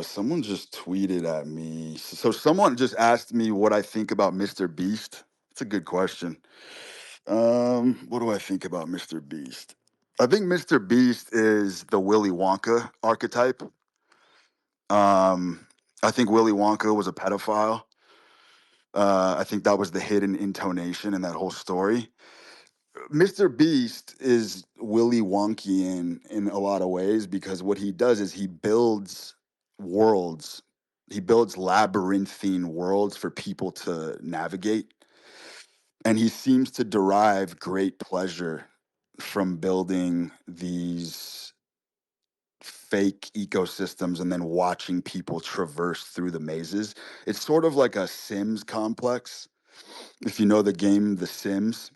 Someone just tweeted at me. So someone just asked me what I think about Mr. Beast. It's a good question. What do I think about Mr. Beast? I think Mr. Beast is the Willy Wonka archetype. I think Willy Wonka was a pedophile. I think that was the hidden intonation in that whole story. Mr. Beast is Willy Wonkian in a lot of ways because what he does is he builds worlds. He builds labyrinthine worlds for people to navigate. And he seems to derive great pleasure from building these fake ecosystems and then watching people traverse through the mazes. It's sort of like a Sims complex. If you know the game The Sims,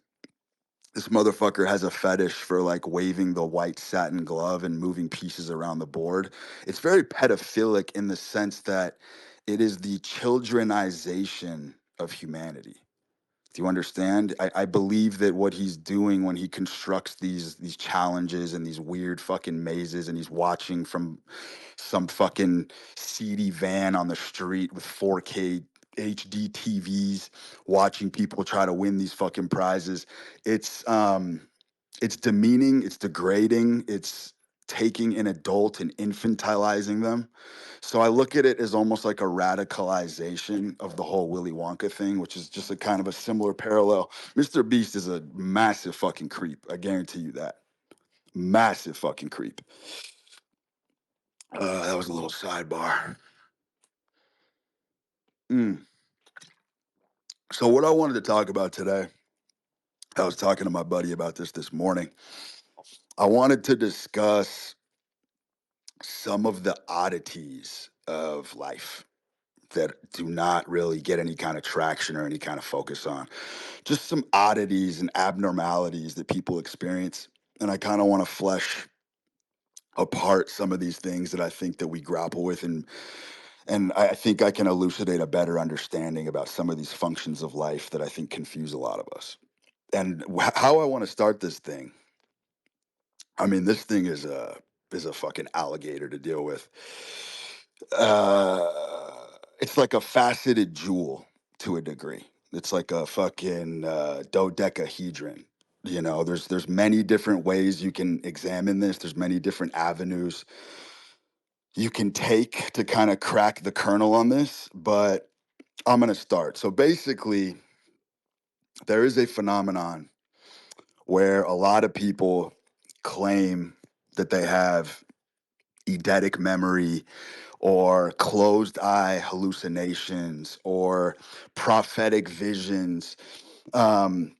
this motherfucker has a fetish for like waving the white satin glove and moving pieces around the board. It's very pedophilic in the sense that it is the childrenization of humanity. Do you understand? I believe that what he's doing when he constructs these challenges and these weird fucking mazes and he's watching from some fucking seedy van on the street with 4K HD TVs watching people try to win these fucking prizes. It's demeaning, it's degrading, it's taking an adult and infantilizing them. So I look at it as almost like a radicalization of the whole Willy Wonka thing, which is just a kind of a similar parallel. Mr. Beast is a massive fucking creep. I guarantee you that. Massive fucking creep. That was a little sidebar. Mm. So what I wanted to talk about today, I was talking to my buddy about this morning. I wanted to discuss some of the oddities of life that do not really get any kind of traction or any kind of focus on. Just some oddities and abnormalities that people experience. And I kind of want to flesh apart some of these things that I think that we grapple with and I think I can elucidate a better understanding about some of these functions of life that I think confuse a lot of us. And how I want to start this thing. I mean, this thing is a fucking alligator to deal with. It's like a faceted jewel to a degree. It's like a fucking dodecahedron. You know, there's many different ways you can examine this. There's many different avenues you can take to kind of crack the kernel on this, but I'm going to start. So basically, there is a phenomenon where a lot of people claim that they have eidetic memory or closed eye hallucinations or prophetic visions. Um,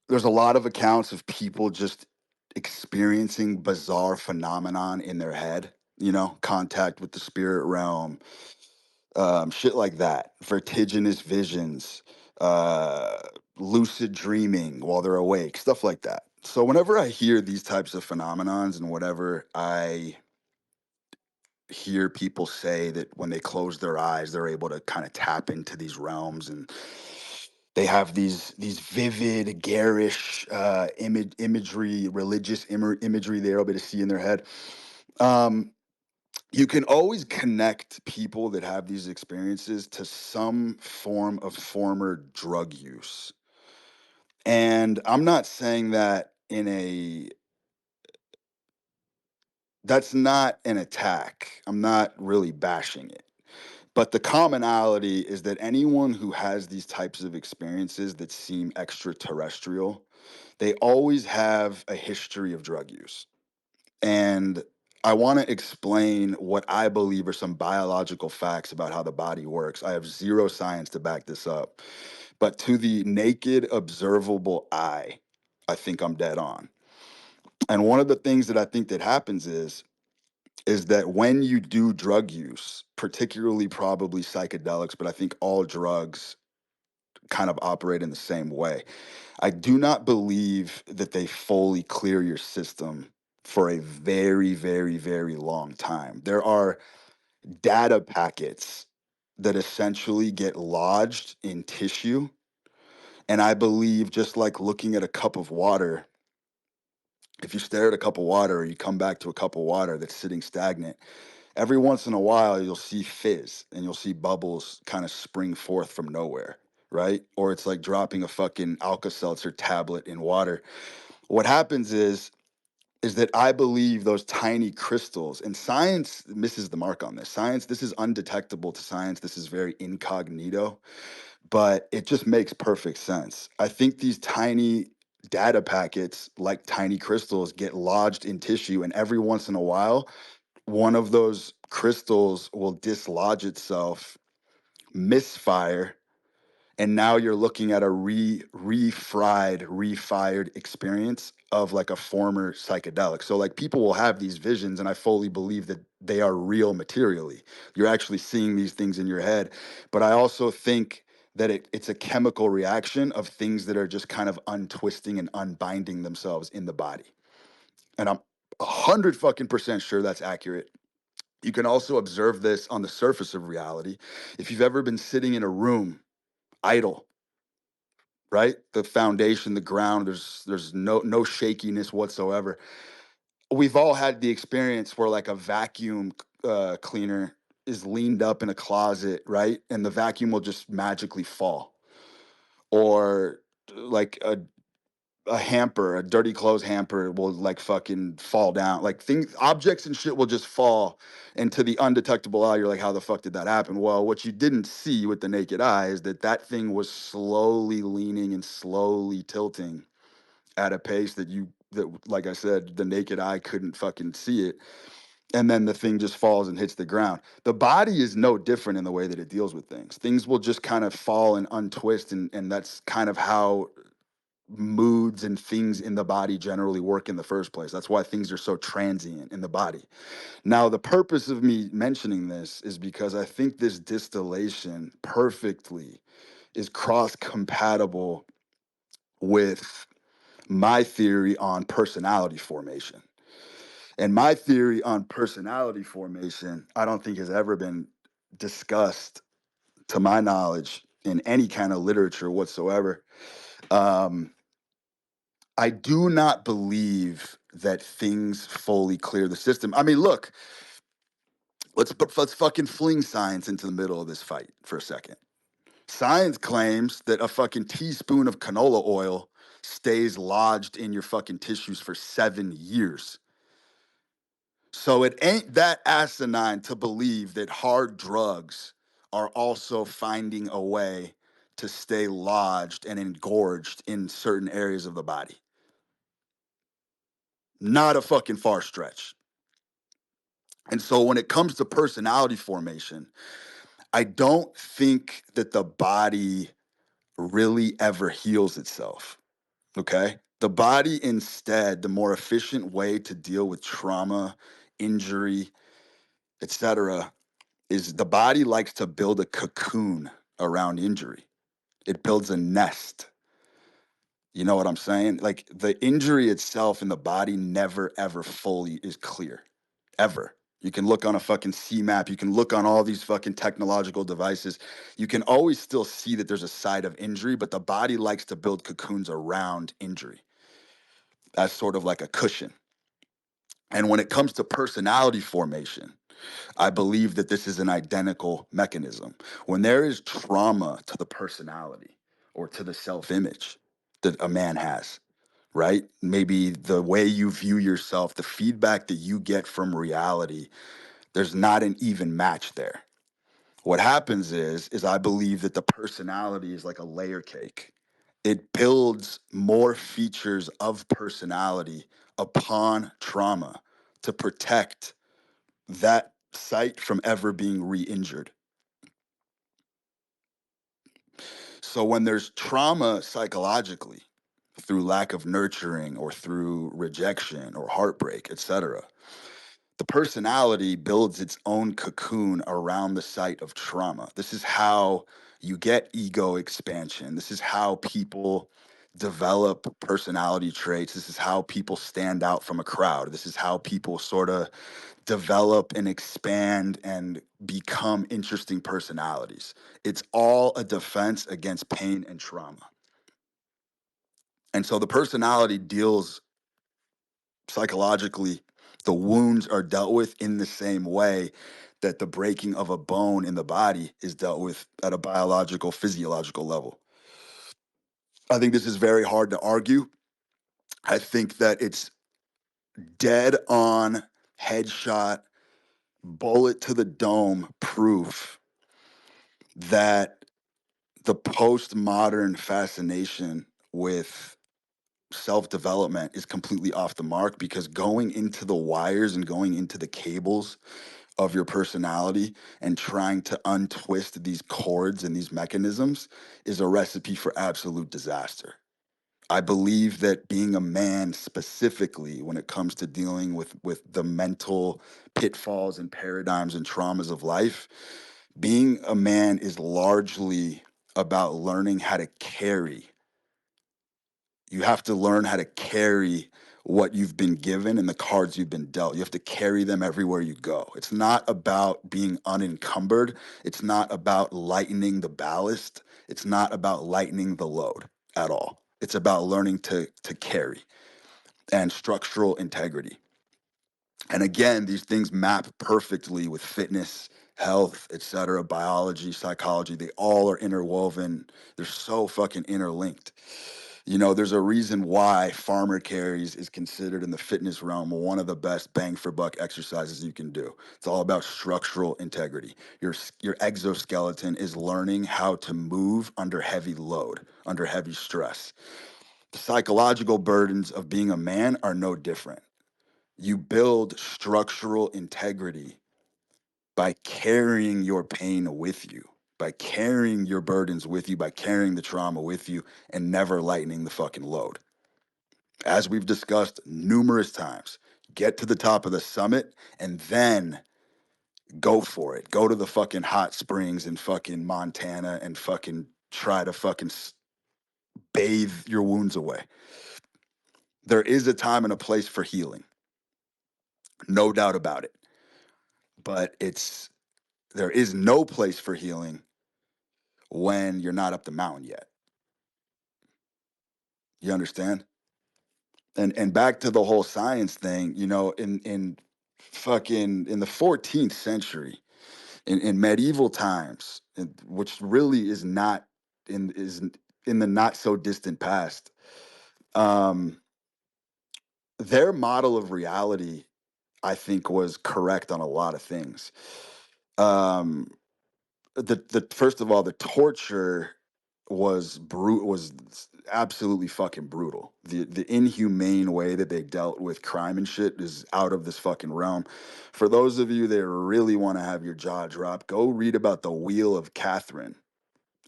there's a lot of accounts of people just experiencing bizarre phenomenon in their head, you know, contact with the spirit realm, shit like that, vertiginous visions, uh, lucid dreaming while they're awake, stuff like that. So whenever I hear these types of phenomenons and whatever I hear people say that when they close their eyes, they're able to kind of tap into these realms and they have these vivid, garish imagery, religious imagery they're able to see in their head. Um, you can always connect people that have these experiences to some form of former drug use. And I'm not saying that in a that's not an attack. I'm not really bashing it. But the commonality is that anyone who has these types of experiences that seem extraterrestrial, they always have a history of drug use. And I want to explain what I believe are some biological facts about how the body works. I have zero science to back this up. But to the naked, observable eye, I think I'm dead on. And one of the things that I think that happens is that when you do drug use, particularly probably psychedelics, but I think all drugs kind of operate in the same way. I do not believe that they fully clear your system for a very, very, very long time. There are data packets that essentially get lodged in tissue. And I believe, just like looking at a cup of water, if you stare at a cup of water or you come back to a cup of water that's sitting stagnant, Every once in a while, you'll see fizz and you'll see bubbles kind of spring forth from nowhere, right? Or it's like dropping a fucking Alka-Seltzer tablet in water. What happens is that I believe those tiny crystals, and science misses the mark on this. Science, this is undetectable to science. This is very incognito, but it just makes perfect sense. I think these tiny data packets, like tiny crystals, get lodged in tissue, and every once in a while, one of those crystals will dislodge itself, misfire, and now you're looking at a refired experience of like a former psychedelic. So like people will have these visions, and I fully believe that they are real materially. You're actually seeing these things in your head. But I also think that it's a chemical reaction of things that are just kind of untwisting and unbinding themselves in the body. And I'm 100 fucking percent sure that's accurate. You can also observe this on the surface of reality. If you've ever been sitting in a room idle, right? The foundation, the ground, there's no shakiness whatsoever. We've all had the experience where like a vacuum cleaner is leaned up in a closet, right? And the vacuum will just magically fall. Or like a hamper, a dirty clothes hamper will like fucking fall down. Like things, objects and shit will just fall. And to the undetectable eye, you're like, how the fuck did that happen? Well, what you didn't see with the naked eye is that that thing was slowly leaning and slowly tilting at a pace that like I said, the naked eye couldn't fucking see it. And then the thing just falls and hits the ground. The body is no different in the way that it deals with things. Things will just kind of fall and untwist, and that's kind of how moods and things in the body generally work in the first place. That's why things are so transient in the body. Now, the purpose of me mentioning this is because I think this distillation perfectly is cross compatible with my theory on personality formation. And my theory on personality formation, I don't think has ever been discussed, to my knowledge, in any kind of literature whatsoever. Um, I do not believe that things fully clear the system. I mean, look, let's fucking fling science into the middle of this fight for a second. Science claims that a fucking teaspoon of canola oil stays lodged in your fucking tissues for 7 years. So it ain't that asinine to believe that hard drugs are also finding a way to stay lodged and engorged in certain areas of the body. Not a fucking far stretch. And so when it comes to personality formation, I don't think that the body really ever heals itself. Okay? The body instead, the more efficient way to deal with trauma, injury, etc., is the body likes to build a cocoon around injury. It builds a nest. You know what I'm saying? Like the injury itself in the body never ever fully is clear. Ever. You can look on a fucking C map. You can look on all these fucking technological devices. You can always still see that there's a side of injury, but the body likes to build cocoons around injury as sort of like a cushion. And when it comes to personality formation, I believe that this is an identical mechanism. When there is trauma to the personality or to the self image that a man has, right? Maybe the way you view yourself, the feedback that you get from reality, there's not an even match there. What happens is I believe that the personality is like a layer cake. It builds more features of personality upon trauma to protect that site from ever being re-injured. So when there's trauma psychologically through lack of nurturing or through rejection or heartbreak, etc., the personality builds its own cocoon around the site of trauma. This is how you get ego expansion. This is how people develop personality traits. This is how people stand out from a crowd. This is how people sort of develop and expand and become interesting personalities. It's all a defense against pain and trauma. And so the personality deals psychologically The wounds are dealt with in the same way that the breaking of a bone in the body is dealt with at a biological, physiological level. I think this is very hard to argue. I think that it's dead on, headshot, bullet to the dome proof that the postmodern fascination with self-development is completely off the mark, because going into the wires and going into the cables of your personality and trying to untwist these cords and these mechanisms is a recipe for absolute disaster. I believe that being a man, specifically when it comes to dealing with the mental pitfalls and paradigms and traumas of life, being a man is largely about learning how to carry. You have to learn how to carry what you've been given and the cards you've been dealt. You have to carry them everywhere you go. It's not about being unencumbered. It's not about lightening the ballast. It's not about lightening the load at all. It's about learning to carry and structural integrity. And again, these things map perfectly with fitness, health, etc., biology, psychology. They all are interwoven. They're so fucking interlinked. You know, there's a reason why farmer carries is considered in the fitness realm one of the best bang for buck exercises you can do. It's all about structural integrity. Your exoskeleton is learning how to move under heavy load, under heavy stress. The psychological burdens of being a man are no different. You build structural integrity by carrying your pain with you, by carrying your burdens with you, by carrying the trauma with you, and never lightening the fucking load. As we've discussed numerous times, get to the top of the summit and then go for it. Go to the fucking hot springs in fucking Montana and fucking try to fucking bathe your wounds away. There is a time and a place for healing, no doubt about it. But there is no place for healing when you're not up the mountain yet. You understand? And back to the whole science thing, you know, in fucking in the 14th century, in medieval times, which really is in the not so distant past, um, their model of reality, I think, was correct on a lot of things. Um, the first of all, the torture was absolutely fucking brutal. The inhumane way that they dealt with crime and shit is out of this fucking realm. For those of you that really want to have your jaw drop, go read about the Wheel of Catherine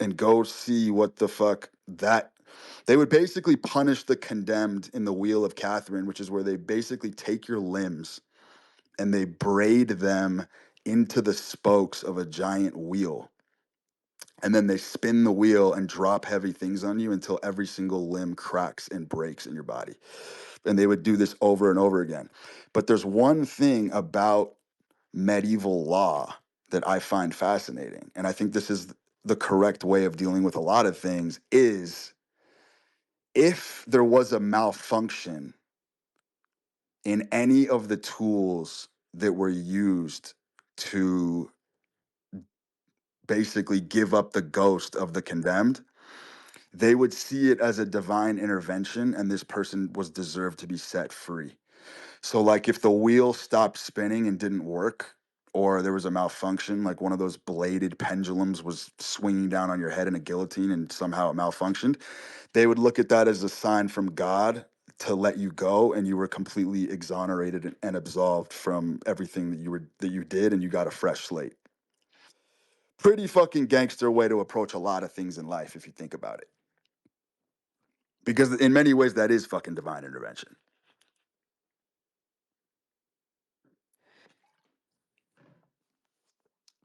and go see what the fuck that they would basically punish the condemned in the Wheel of Catherine, which is where they basically take your limbs and they braid them into the spokes of a giant wheel, and then they spin the wheel and drop heavy things on you until every single limb cracks and breaks in your body. And they would do this over and over again. But there's one thing about medieval law that I find fascinating, and I think this is the correct way of dealing with a lot of things, is if there was a malfunction in any of the tools that were used to basically give up the ghost of the condemned, they would see it as a divine intervention and this person was deserved to be set free. So like if the wheel stopped spinning and didn't work, or there was a malfunction, like one of those bladed pendulums was swinging down on your head in a guillotine and somehow it malfunctioned, they would look at that as a sign from God to let you go, and you were completely exonerated and absolved from everything that you did, and you got a fresh slate. Pretty fucking gangster way to approach a lot of things in life if you think about it. Because in many ways, that is fucking divine intervention.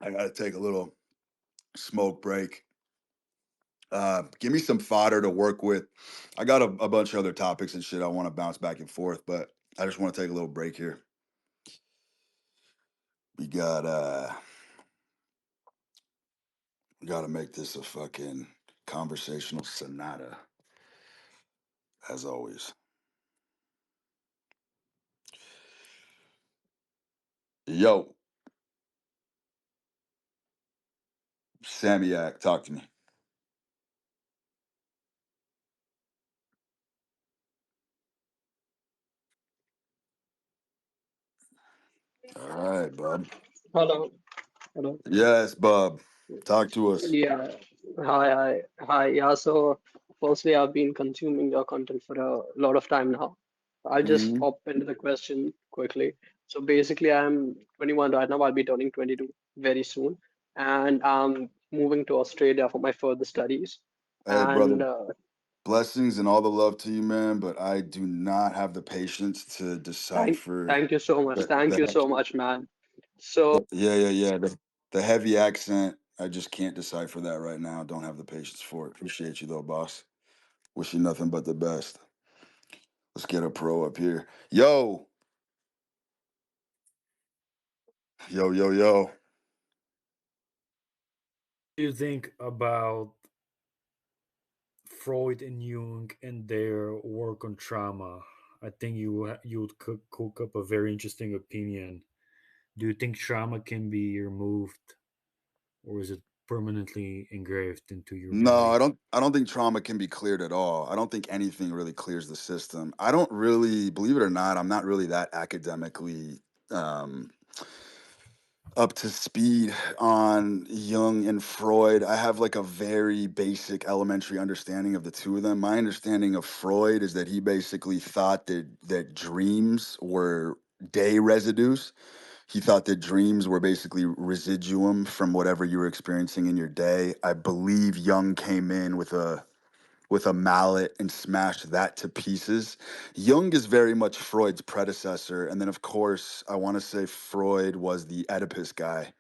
I got to take a little smoke break. Give me some fodder to work with. I got a bunch of other topics and shit I want to bounce back and forth, but I just want to take a little break here. We got to make this a fucking conversational sonata, as always. Yo, Samiak, talk to me. All right, bub. Hello, hello. Yes, bub. Talk to us. Yeah, hi. Yeah, so firstly, I've been consuming your content for a lot of time now. I'll just Mhm. hop into the question quickly. So basically, I'm 21 right now. I'll be turning 22 very soon, and I'm moving to Australia for my further studies. Hey, brother. And Blessings and all the love to you, man. But I do not have the patience to thank, decipher thank you so much. the, Thank you the, so much, man. So yeah. The heavy accent. I just can't decipher that right now. Don't have the patience for it. Appreciate you though, boss. Wish you nothing but the best. Let's get a pro up here. Yo. Do you think about Freud and Jung and their work on trauma? I think you would cook up a very interesting opinion. Do you think trauma can be removed, or is it permanently engraved into your No, body? I don't think trauma can be cleared at all. I don't think anything really clears the system. I don't really, believe it or not, I'm not really that academically um up to speed on Jung and Freud. I have like a very basic elementary understanding of the two of them. My understanding of Freud is that he basically thought that dreams were day residues. He thought that dreams were basically residuum from whatever you were experiencing in your day. I believe Jung came in with a mallet and smashed that to pieces. Jung is very much Freud's predecessor. And then, of course, I want to say Freud was the Oedipus guy.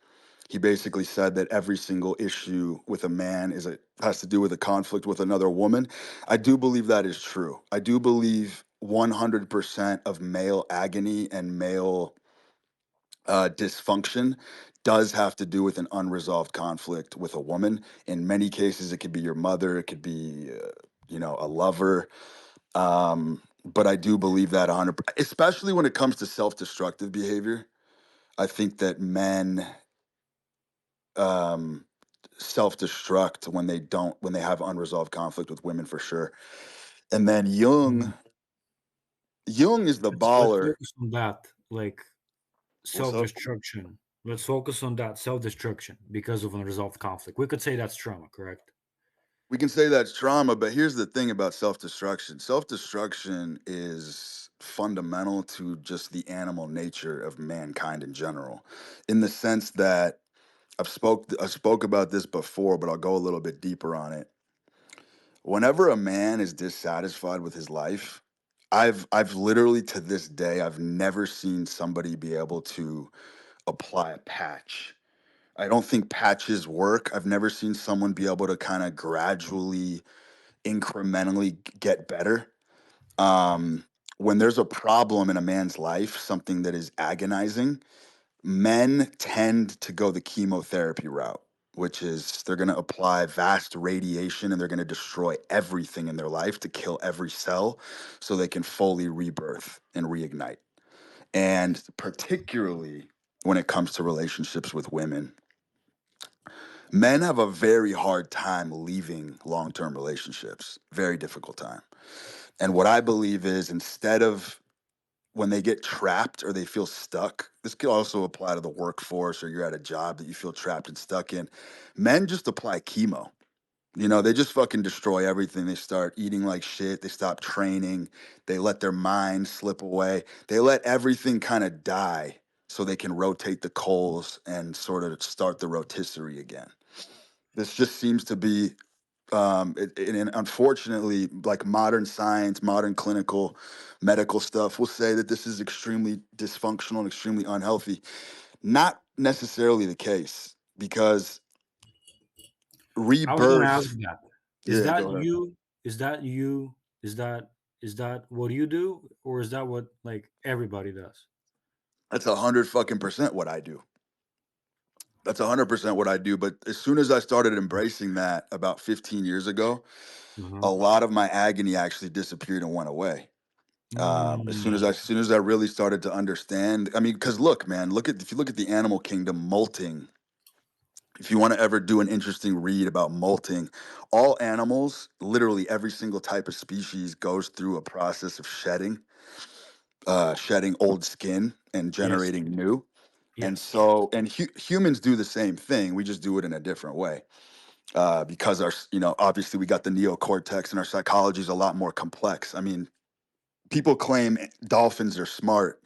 He basically said that every single issue with a man has to do with a conflict with another woman. I do believe that is true. I do believe 100% of male agony and male dysfunction does have to do with an unresolved conflict with a woman. In many cases, it could be your mother, it could be, a lover. But I do believe that 100%, especially when it comes to self-destructive behavior. I think that men um, self-destruct when they have unresolved conflict with women for sure. And then Mhm. Jung is the Let's baller. focus on that, like What's up? self-destruction. Let's focus on that self-destruction because of unresolved conflict. We could say that's trauma, correct? We can say that's trauma, but here's the thing about self-destruction. Self-destruction is fundamental to just the animal nature of mankind in general, in the sense that I spoke about this before, but I'll go a little bit deeper on it. Whenever a man is dissatisfied with his life, I've literally to this day I've never seen somebody be able to apply a patch. I don't think patches work. I've never seen someone be able to kind of gradually incrementally get better. When there's a problem in a man's life, something that is agonizing, men tend to go the chemotherapy route, which is they're going to apply vast radiation and they're going to destroy everything in their life to kill every cell so they can fully rebirth and reignite. And particularly when it comes to relationships with women, men have a very hard time leaving long term relationships, very difficult time. And what I believe is instead of when they get trapped or they feel stuck, this could also apply to the workforce or you're at a job that you feel trapped and stuck in. Men just apply chemo. They just fucking destroy everything. They start eating like shit. They stop training. They let their mind slip away. They let everything kind of die so they can rotate the coals and sort of start the rotisserie again. This just seems to be and unfortunately, like modern science, modern clinical medical stuff will say that this is extremely dysfunctional and extremely unhealthy. Not necessarily the case because I was going to ask rebirth. that. Is Yeah, that go ahead. you? Is that you? Is that what you do, or is that what like everybody does? That's 100 fucking percent what I do. That's 100% what I do. But as soon as I started embracing that about 15 years ago, Uh-huh. a lot of my agony actually disappeared and went away. Mm. As soon as I really started to understand, I mean, because look, man, if you look at the animal kingdom, molting. If you want to ever do an interesting read about molting, all animals, literally every single type of species, goes through a process of shedding old skin and Yes. generating new. And Yes. so, and humans do the same thing. We just do it in a different way because obviously we got the neocortex and our psychology is a lot more complex. I mean, people claim dolphins are smart,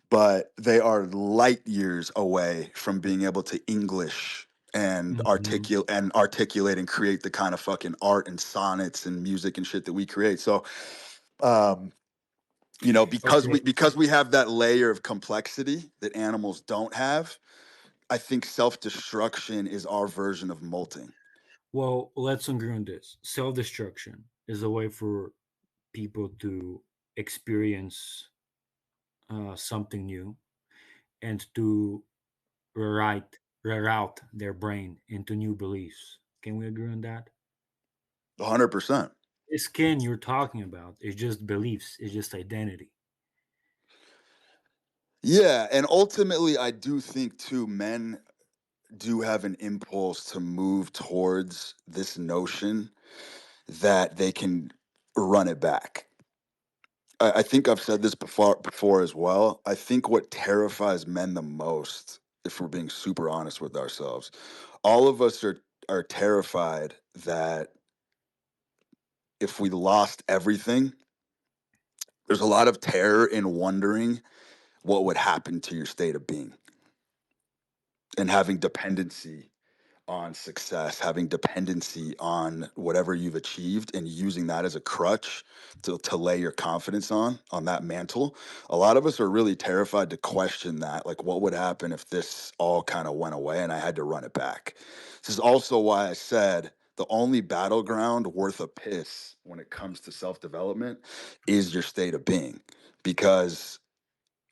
but they are light years away from being able to English and Hmm. articulate and create the kind of fucking art and sonnets and music and shit that we create. So, um, Okay. because we have that layer of complexity that animals don't have, I think self-destruction is our version of molting. Well, let's agree on this. Self destruction is a way for people to experience something new and to reroute their brain into new beliefs. Can we agree on that? 100%. This skin you're talking about is just beliefs, it's just identity. Yeah, and ultimately I do think too men do have an impulse to move towards this notion that they can run it back. I think I've said this before as well. I think what terrifies men the most, if we're being super honest with ourselves, all of us are terrified that if we lost everything, there's a lot of terror in wondering what would happen to your state of being and having dependency on success, having dependency on whatever you've achieved and using that as a crutch to lay your confidence on that mantle. A lot of us are really terrified to question that. Like, what would happen if this all kind of went away and I had to run it back? This is also why I said the only battleground worth a piss when it comes to self development is your state of being. Because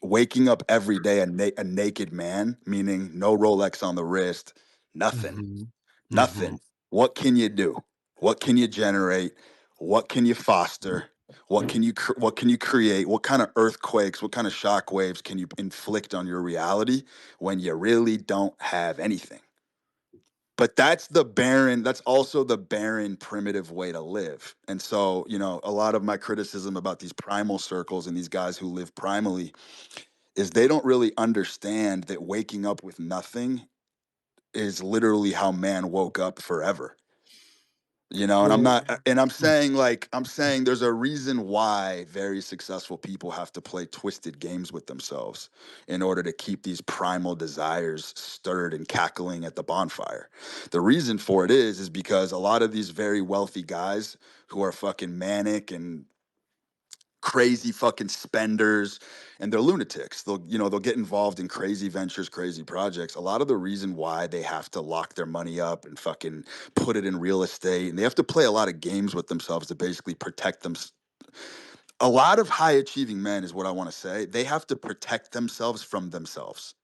waking up every day a naked man, meaning no Rolex on the wrist, nothing, Hmm. Hmm. nothing. What can you do? What can you generate? What can you foster? What can you create? What kind of earthquakes, what kind of shock waves can you inflict on your reality when you really don't have anything? But that's also the barren primitive way to live. And so, a lot of my criticism about these primal circles and these guys who live primally is they don't really understand that waking up with nothing is literally how man woke up forever. And I'm Well, not and I'm saying there's a reason why very successful people have to play twisted games with themselves in order to keep these primal desires stirred and cackling at the bonfire. The reason for it is because a lot of these very wealthy guys who are fucking manic and crazy fucking spenders, and they're lunatics. They'll get involved in crazy ventures, crazy projects. A lot of the reason why they have to lock their money up and fucking put it in real estate, and they have to play a lot of games with themselves to basically protect them. A lot of high achieving men is what I want to say. They have to protect themselves from themselves,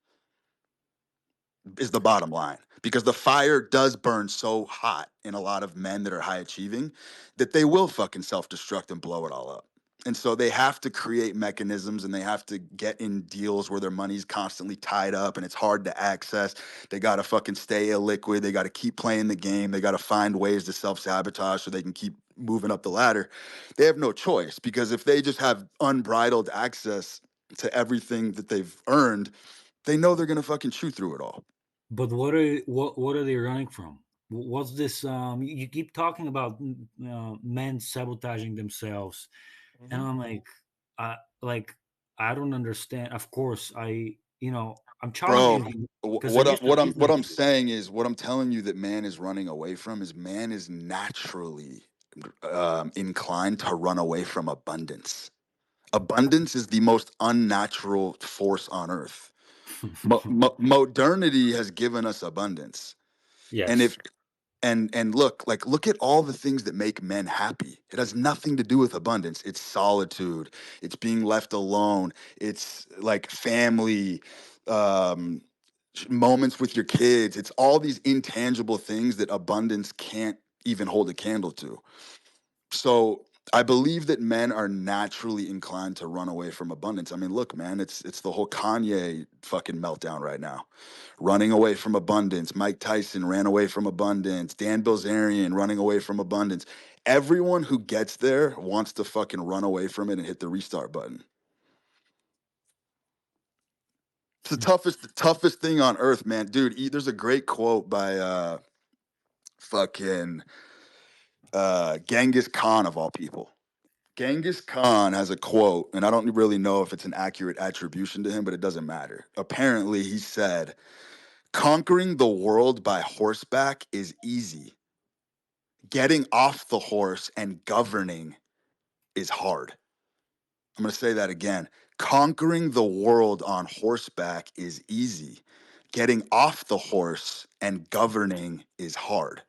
is the bottom line, because the fire does burn so hot in a lot of men that are high achieving that they will fucking self-destruct and blow it all up. And so they have to create mechanisms and they have to get in deals where their money's constantly tied up and it's hard to access. They got to fucking stay illiquid. They got to keep playing the game. They got to find ways to self-sabotage so they can keep moving up the ladder. They have no choice, because if they just have unbridled access to everything that they've earned, they know they're going to fucking chew through it all. but what are they running from? What's this? You keep talking about men sabotaging themselves, and Mhm. I'm like I don't understand. Of course, I'm Bro, challenging you because I used to think what like I'm you. saying is, what I'm telling you that man is running away from is man is naturally inclined to run away from abundance. Abundance is the most unnatural force on earth. Modernity has given us abundance, and Yes, if and look at all the things that make men happy. It has nothing to do with abundance. It's solitude, it's being left alone, it's like family, um moments with your kids. It's all these intangible things that abundance can't even hold a candle to. So I believe that men are naturally inclined to run away from abundance. I mean, look, man, it's the whole Kanye fucking meltdown right now. Running away from abundance. Mike Tyson ran away from abundance. Dan Bilzerian running away from abundance. Everyone who gets there wants to fucking run away from it and hit the restart button. It's the toughest thing on earth, man. Dude, there's a great quote by fucking Genghis Khan of all people. Genghis Khan has a quote, and I don't really know if it's an accurate attribution to him, but it doesn't matter. Apparently, he said, "Conquering the world by horseback is easy. Getting off the horse and governing is hard." I'm going to say that again. Conquering the world on horseback is easy. Getting off the horse and governing is hard.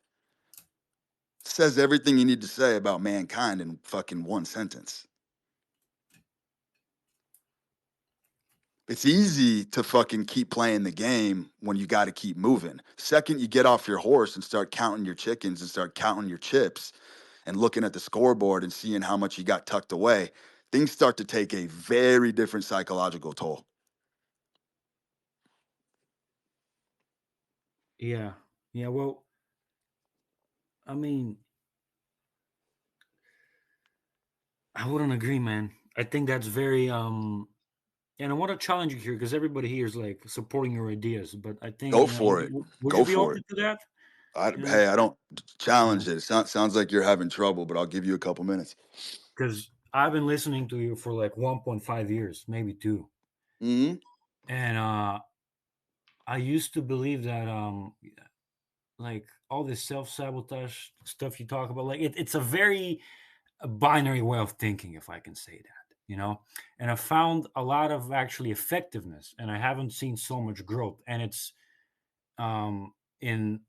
Says everything you need to say about mankind in fucking one sentence. It's easy to fucking keep playing the game when you got to keep moving. Second, you get off your horse and start counting your chickens and start counting your chips and looking at the scoreboard and seeing how much you got tucked away, things start to take a very different psychological toll. Yeah. Yeah. Well, I mean, I wouldn't agree, man. I think that's very and I want to challenge you here because everybody here is like supporting your ideas. But I think Go for it. would you Go be for open it. to that? Hey, I don't Yeah, challenge it. Sounds like you're having trouble, but I'll give you a couple minutes. because I've been listening to you for like 1.5 years, maybe two, Hmm. and I used to believe that like all this self sabotage stuff you talk about, like it's a very binary way of thinking, if I can say that, And I found a lot of actually effectiveness, and I haven't seen so much growth, and it's in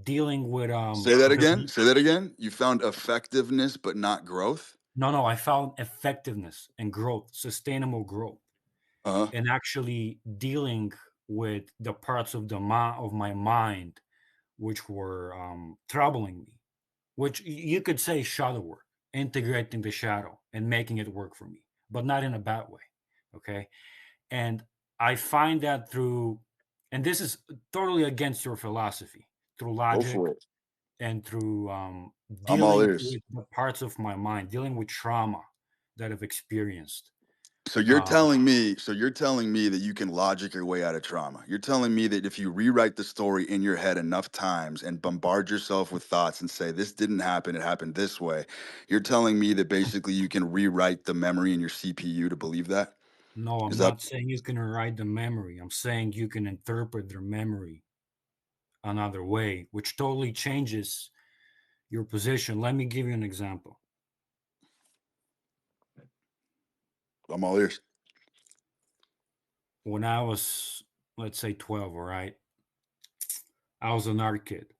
dealing with Say that again. Say that again. You found effectiveness, but not growth. no, I found effectiveness and growth, sustainable growth, Uh huh. and actually dealing with the parts of of my mind which were troubling me, which you could say shadow work, integrating the shadow and making it work for me, but not in a bad way. Okay. And I find that through, and this is totally against your philosophy, through Go for logic it. and through I'm all dealing ears. with the parts of my mind, dealing with trauma that I've experienced. So you're Um, telling me, so you're telling me that you can logic your way out of trauma. You're telling me that if you rewrite the story in your head enough times and bombard yourself with thoughts and say this didn't happen, it happened this way, you're telling me that basically you can rewrite the memory in your CPU to believe that? no, Is I'm that not saying you can write the memory. I'm saying you can interpret their memory another way, which totally changes your position. Let me give you an example. I'm all ears. When I was, let's say, 12, all right, I was an art kid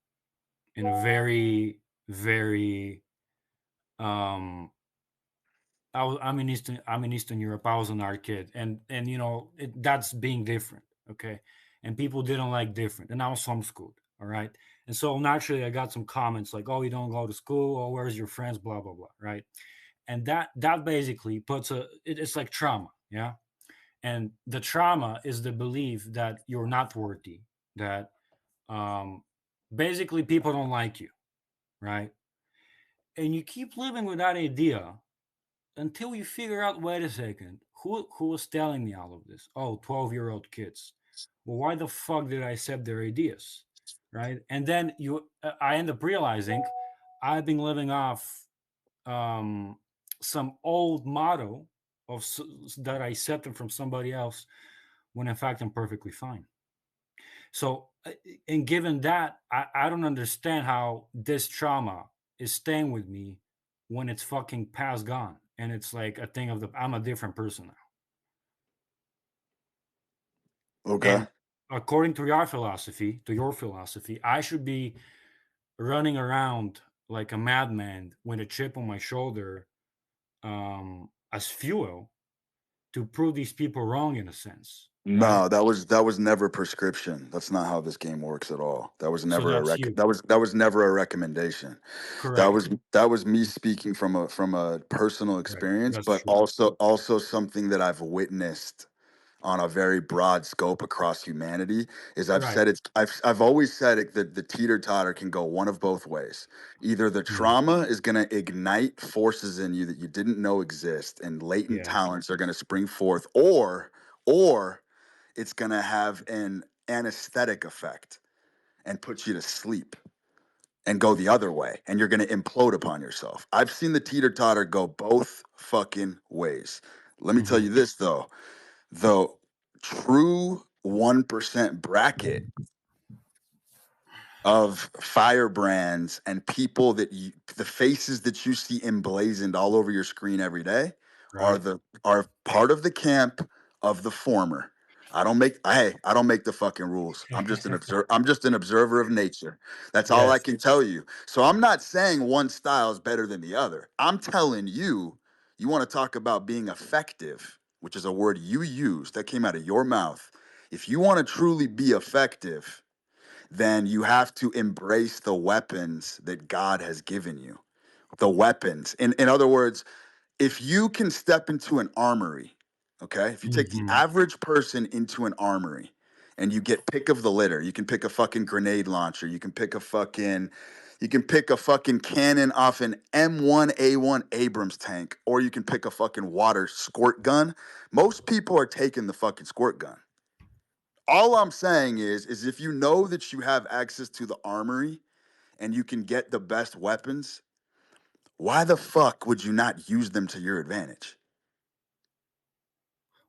in a very, very, um, I'm in Eastern Europe. I was an art kid, and that's being different, okay. And people didn't like different, and I was homeschooled, all right. And so naturally, I got some comments like, "Oh, you don't go to school. Oh, where's your friends?" Blah blah blah, right? And that basically it's like trauma, yeah. And the trauma is the belief that you're not worthy, that um basically people don't like you, right? And you keep living with that idea until you figure out, wait a second, who was telling me all of this? Oh, 12-year-old kids. Well, why the fuck did I accept their ideas, right? And then I end up realizing I've been living off um, some old motto that I accepted from somebody else, when in fact I'm perfectly fine. So, and given that, I don't understand how this trauma is staying with me when it's fucking past gone, and it's like a thing of I'm a different person now. Okay. And according to your philosophy, I should be running around like a madman with a chip on my shoulder, as fuel to prove these people wrong in a sense. right? No, that was never prescription. That's not how this game works at all. That was So never a that's you. that was never a recommendation. That Correct. was that was me speaking from a personal Correct. experience, That's but true. also something that I've witnessed on a very broad scope across humanity. Is Right. I've always said it, that the teeter totter can go one of both ways. Either the Yeah. trauma is going to ignite forces in you that you didn't know exist, and latent Yeah. talents are going to spring forth, or it's going to have an anesthetic effect and put you to sleep and go the other way, and you're going to implode upon yourself. I've seen the teeter totter go both fucking ways. Let me tell Hmm. you this though, the true 1% bracket of firebrands and people the faces that you see emblazoned all over your screen every day Right. are part of the camp of the former. I don't make the fucking rules. I'm just an observer of nature. That's all I Yes. can tell you. So I'm not saying one style is better than the other. I'm telling you, you want to talk about being effective, which is a word you used that came out of your mouth. If you want to truly be effective, then you have to embrace the weapons that God has given you. The weapons. In other words, if you can step into an armory, okay, if you take the Hmm. average person into an armory and you get pick of the litter, you can pick a fucking grenade launcher, you can pick a fucking cannon off an M1A1 Abrams tank, or you can pick a fucking water squirt gun. Most people are taking the fucking squirt gun. All I'm saying is if you know that you have access to the armory and you can get the best weapons, why the fuck would you not use them to your advantage?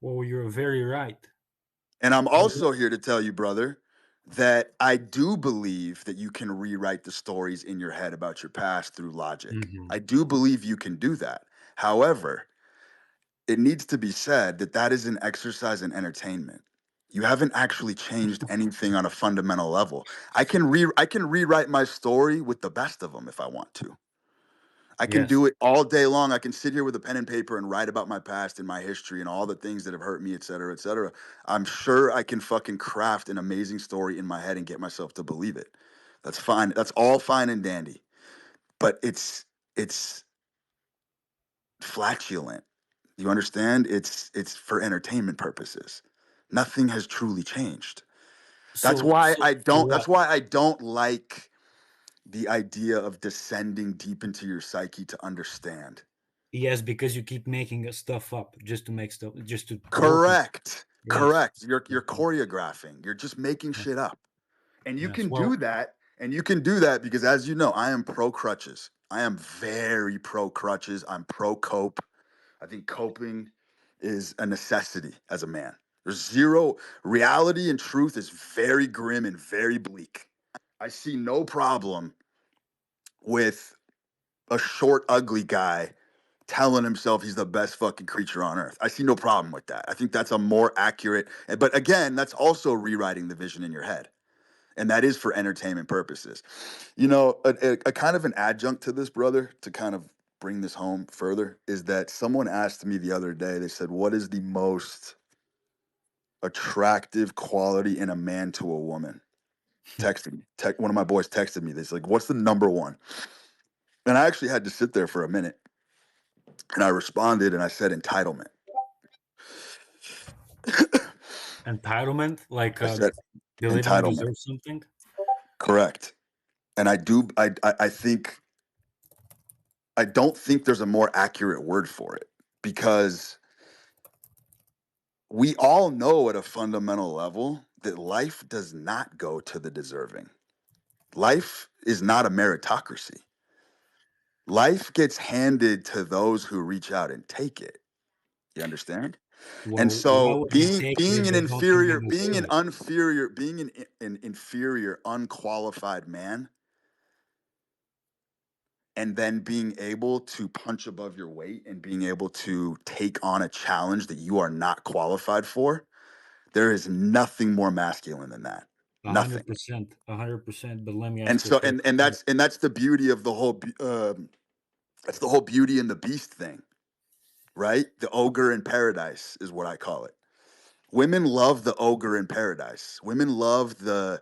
Well, you're very right. And I'm But also here to tell you, brother, that I do believe that you can rewrite the stories in your head about your past through logic. hmm I do believe you can do that. However, it needs to be said that that is an exercise in entertainment. You haven't actually changed anything on a fundamental level. I can rewrite my story with the best of them if I want to. I can yes. do it all day long. I can sit here with a pen and paper and write about my past and my history and all the things that have hurt me, et cetera, et cetera. I'm sure I can fucking craft an amazing story in my head and get myself to believe it. That's fine. That's all fine and dandy. But it's flatulent. You understand? It's for entertainment purposes. Nothing has truly changed. So That's what? why I don't like the idea of descending deep into your psyche to understand. Yes, because you keep making stuff up just to make stuff, just to work with. Correct. Yes. Correct. You're choreographing. You're just making Yeah. shit up. And you Yes. can do Well, that. And you can do that because, as you know, I am pro crutches. I am very pro crutches. I'm pro cope. I think coping is a necessity as a man. There's zero reality, and truth is very grim and very bleak. I see no problem with a short, ugly guy telling himself he's the best fucking creature on earth. I see no problem with that. I think that's a more accurate, but again, that's also rewriting the vision in your head. And that is for entertainment purposes. You know, a kind of an adjunct to this, brother, to kind of bring this home further, is that someone asked me the other day, they said, what is the most attractive quality in a man to a woman? Texted me. One of my boys texted me this, like, what's the number one? And I actually had to sit there for a minute. And I responded and I said entitlement. entitlement, like I said believing you entitlement. deserve something. Correct. And I think I don't think there's a more accurate word for it, because we all know at a fundamental level that life does not go to the deserving. Life is not a meritocracy. Life gets handed to those who reach out and take it. You understand? And Well, why so would you take it if they don't think they deserve it? being an inferior, unqualified man, and then being able to punch above your weight and being able to take on a challenge that you are not qualified for, there is nothing more masculine than that. A Nothing. hundred percent, 100%. But let me And ask you a so question. and that's the beauty of the whole that's the whole beauty and the beast thing, right? The ogre in paradise is what I call it. Women love the ogre in paradise. Women love the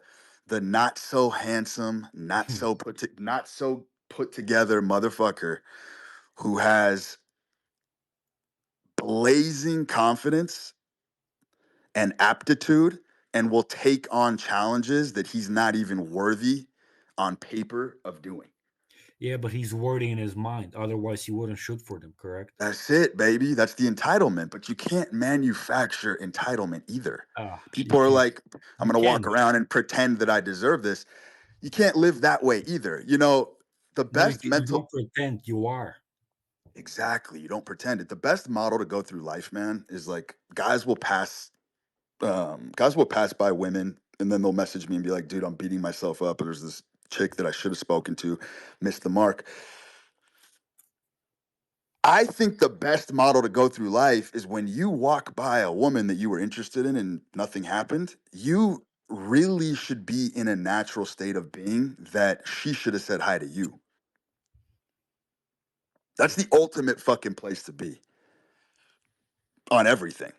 not so handsome, not so put together motherfucker who has blazing confidence and aptitude and will take on challenges that he's not even worthy on paper of doing. Yeah, but he's worthy in his mind. Otherwise, he wouldn't shoot for them. Correct? That's it, baby. That's the entitlement. But you can't manufacture entitlement either. Ah, you People are can. like, I'm You going to walk can. around and pretend that I deserve this. You can't live that way either. You know, the No, best you mental, don't pretend. You are. exactly. You don't pretend it. The best model to go through life, man, is like guys will pass by women and then they'll message me and be like, dude, I'm beating myself up. And there's this chick that I should have spoken to, missed the mark. I think the best model to go through life is when you walk by a woman that you were interested in and nothing happened, you really should be in a natural state of being that she should have said hi to you. That's the ultimate fucking place to be on everything.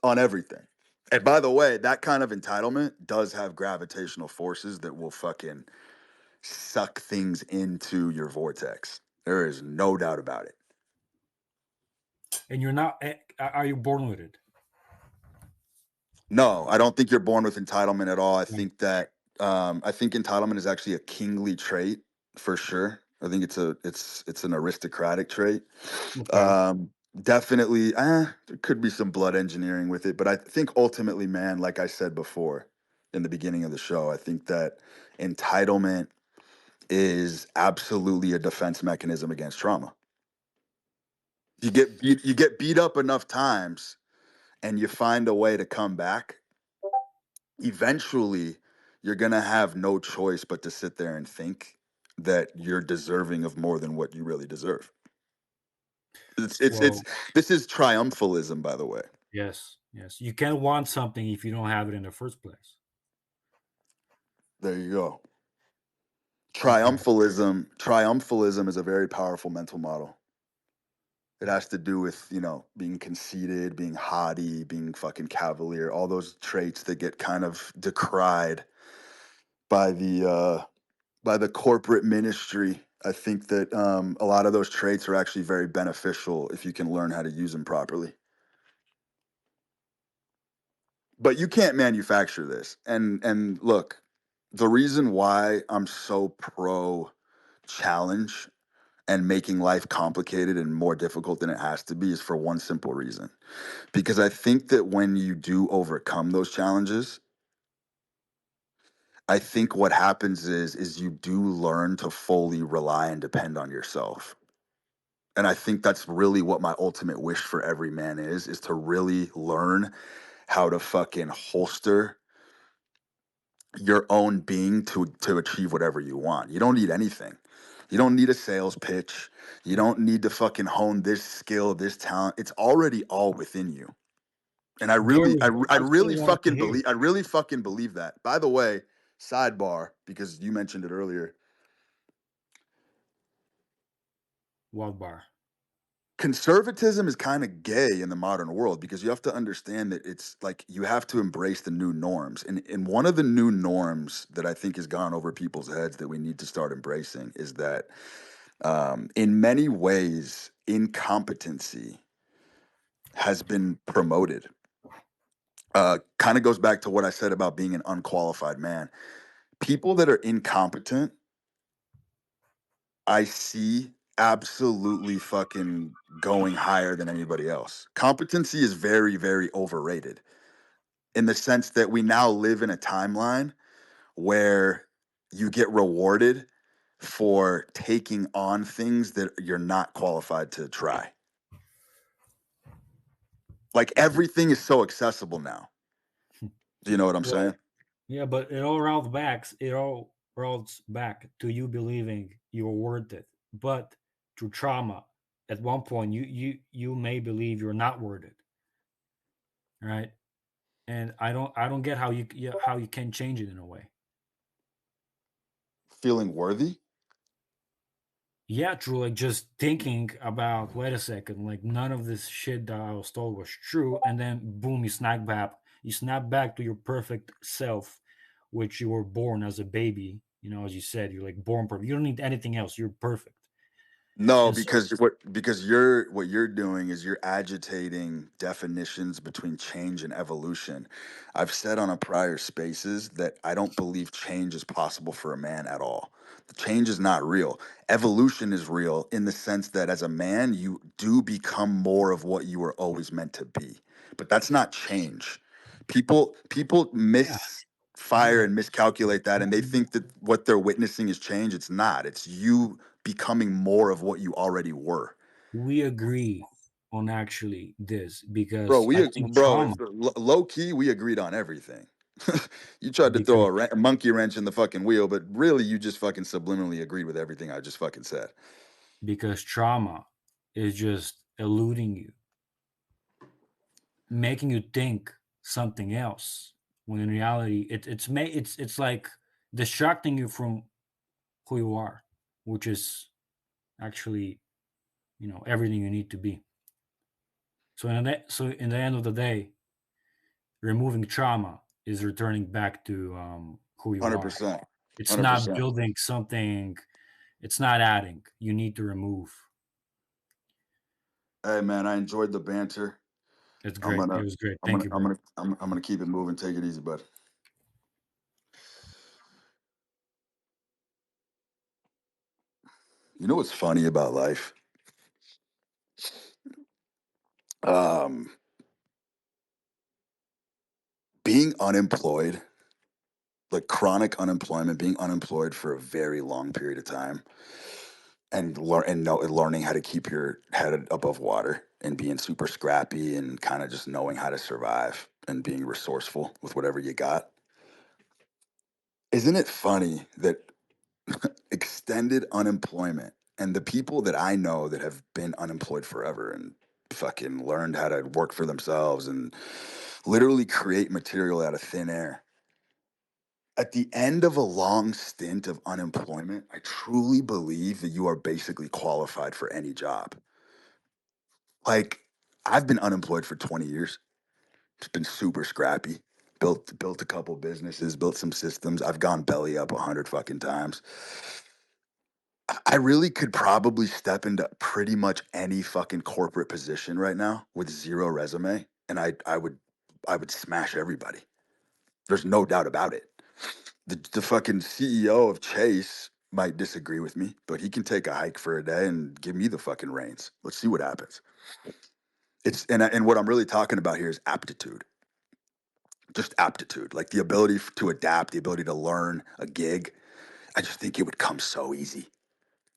On everything. And by the way, that kind of entitlement does have gravitational forces that will fucking suck things into your vortex. There is no doubt about it. And you're not. Are you born with it? No, I don't think you're born with entitlement at all. Right. I think entitlement is actually a kingly trait for sure. I think it's an aristocratic trait. Okay. Um, Definitely, there could be some blood engineering with it, but I think ultimately, man, like I said before in the beginning of the show, I think that entitlement is absolutely a defense mechanism against trauma. You get beat up enough times and you find a way to come back, eventually you're going to have no choice but to sit there and think that you're deserving of more than what you really deserve. It's Well, this is triumphalism, by the way. yes, yes. You can't want something if you don't have it in the first place. There you go. Okay. Triumphalism is a very powerful mental model. It has to do with, being conceited, being haughty, being fucking cavalier, all those traits that get kind of decried by the corporate ministry. I think that a lot of those traits are actually very beneficial if you can learn how to use them properly. But you can't manufacture this. And look, the reason why I'm so pro challenge and making life complicated and more difficult than it has to be is for one simple reason. Because I think that when you do overcome those challenges, I think what happens is you do learn to fully rely and depend on yourself. And I think that's really what my ultimate wish for every man is to really learn how to fucking holster your own being to achieve whatever you want. You don't need anything. You don't need a sales pitch. You don't need to fucking hone this skill, this talent. It's already all within you. And There we go. I That's what I really wanted to fucking hear. believe that. By the way, sidebar, because you mentioned it earlier, Wild bar. conservatism is kind of gay in the modern world because you have to understand that it's like you have to embrace the new norms. And one of the new norms that I think has gone over people's heads that we need to start embracing is that in many ways, incompetency has been promoted. Kind of goes back to what I said about being an unqualified man. People that are incompetent, I see absolutely fucking going higher than anybody else. Competency is very, very overrated in the sense that we now live in a timeline where you get rewarded for taking on things that you're not qualified to try. Like everything is so accessible now. Do you know what I'm Well, saying? yeah, but it all rolls back to you believing you're worth it. But through trauma, at one point you may believe you're not worth it, right? And I don't get how how you can change it in a way. Feeling worthy? Yeah, true. Like just thinking about, wait a second, like none of this shit that I was told was true, and then boom, you snap back to your perfect self, which you were born as a baby. You know, as you said, you're like born perfect. You don't need anything else. You're perfect. No, And so, because you're what you're doing is you're agitating definitions between change and evolution. I've said on a prior spaces that I don't believe change is possible for a man at all. The change is not real. Evolution is real in the sense that as a man, you do become more of what you were always meant to be. But that's not change. People yeah, misfire yeah, and miscalculate that, and they think that what they're witnessing is change. It's not. It's you becoming more of what you already were. we agree on actually this Bro, because I think bro, trauma, low key, we agreed on everything. You tried to throw because a monkey wrench in the fucking wheel, but really you just fucking subliminally agreed with everything I just fucking said. trauma is just eluding you, making you think something else when in reality it's like distracting you from who you are, which is actually, everything you need to be. So in the end of the day, removing trauma is returning back to who you are. 100%. It's not 100%. building something. It's not adding. You need to remove. Hey man, I enjoyed the banter. It's I'm great. It gonna was great. I'm Thank gonna you, I'm bro. gonna I'm gonna keep it moving. Take it easy, bud. You know what's funny about life? Um, being unemployed, like chronic unemployment, being unemployed for a very long period of time, and learning how to keep your head above water and being super scrappy and kind of just knowing how to survive and being resourceful with whatever you got. Isn't it funny that extended unemployment and the people that I know that have been unemployed forever and fucking learned how to work for themselves and literally create material out of thin air. At the end of a long stint of unemployment, I truly believe that you are basically qualified for any job. Like, I've been unemployed for 20 years. It's been super scrappy. Built a couple businesses, built some systems. I've gone belly up 100 fucking times. I really could probably step into pretty much any fucking corporate position right now with zero resume, and I would smash everybody. There's no doubt about it. The fucking CEO of Chase might disagree with me, but he can take a hike for a day and give me the fucking reins. Let's see what happens. And what I'm really talking about here is aptitude, just aptitude, like the ability to adapt, the ability to learn a gig. I just think it would come so easy.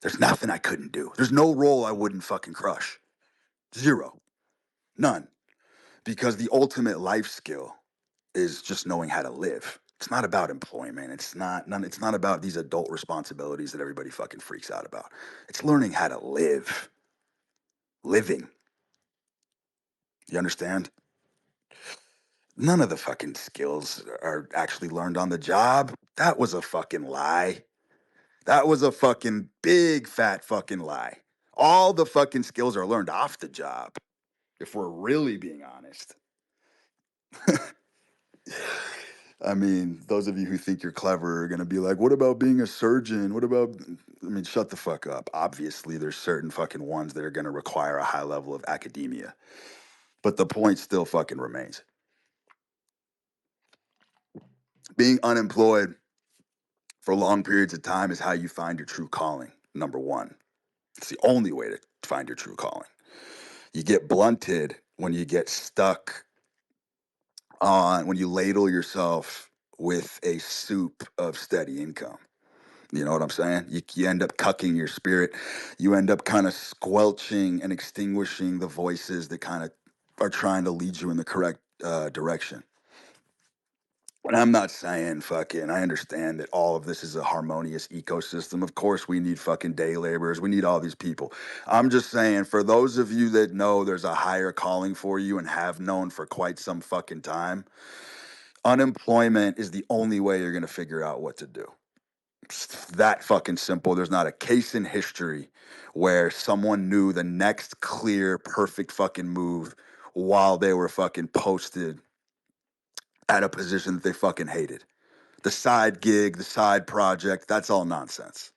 There's nothing I couldn't do. There's no role I wouldn't fucking crush. Zero. None. Because the ultimate life skill is just knowing how to live. It's not about employment. It's not about these adult responsibilities that everybody fucking freaks out about. It's learning how to live. Living. You understand? None of the fucking skills are actually learned on the job. That was a fucking lie. That was a fucking big fat fucking lie. All the fucking skills are learned off the job, if we're really being honest. I mean, those of you who think you're clever are going to be like, what about being a surgeon? What about, I mean, shut the fuck up. Obviously, there's certain fucking ones that are going to require a high level of academia. But the point still fucking remains. Being unemployed for long periods of time is how you find your true calling, number one. It's the only way to find your true calling. You get blunted when you get stuck when you ladle yourself with a soup of steady income. You know what I'm saying? You end up cucking your spirit. You end up kind of squelching and extinguishing the voices that kind of are trying to lead you in the correct direction. And I'm not saying fucking, I understand that all of this is a harmonious ecosystem. Of course, we need fucking day laborers. We need all these people. I'm just saying, for those of you that know there's a higher calling for you and have known for quite some fucking time, unemployment is the only way you're going to figure out what to do. It's that fucking simple. There's not a case in history where someone knew the next clear, perfect fucking move while they were fucking posted at a position that they fucking hated. The side gig, the side project, that's all nonsense.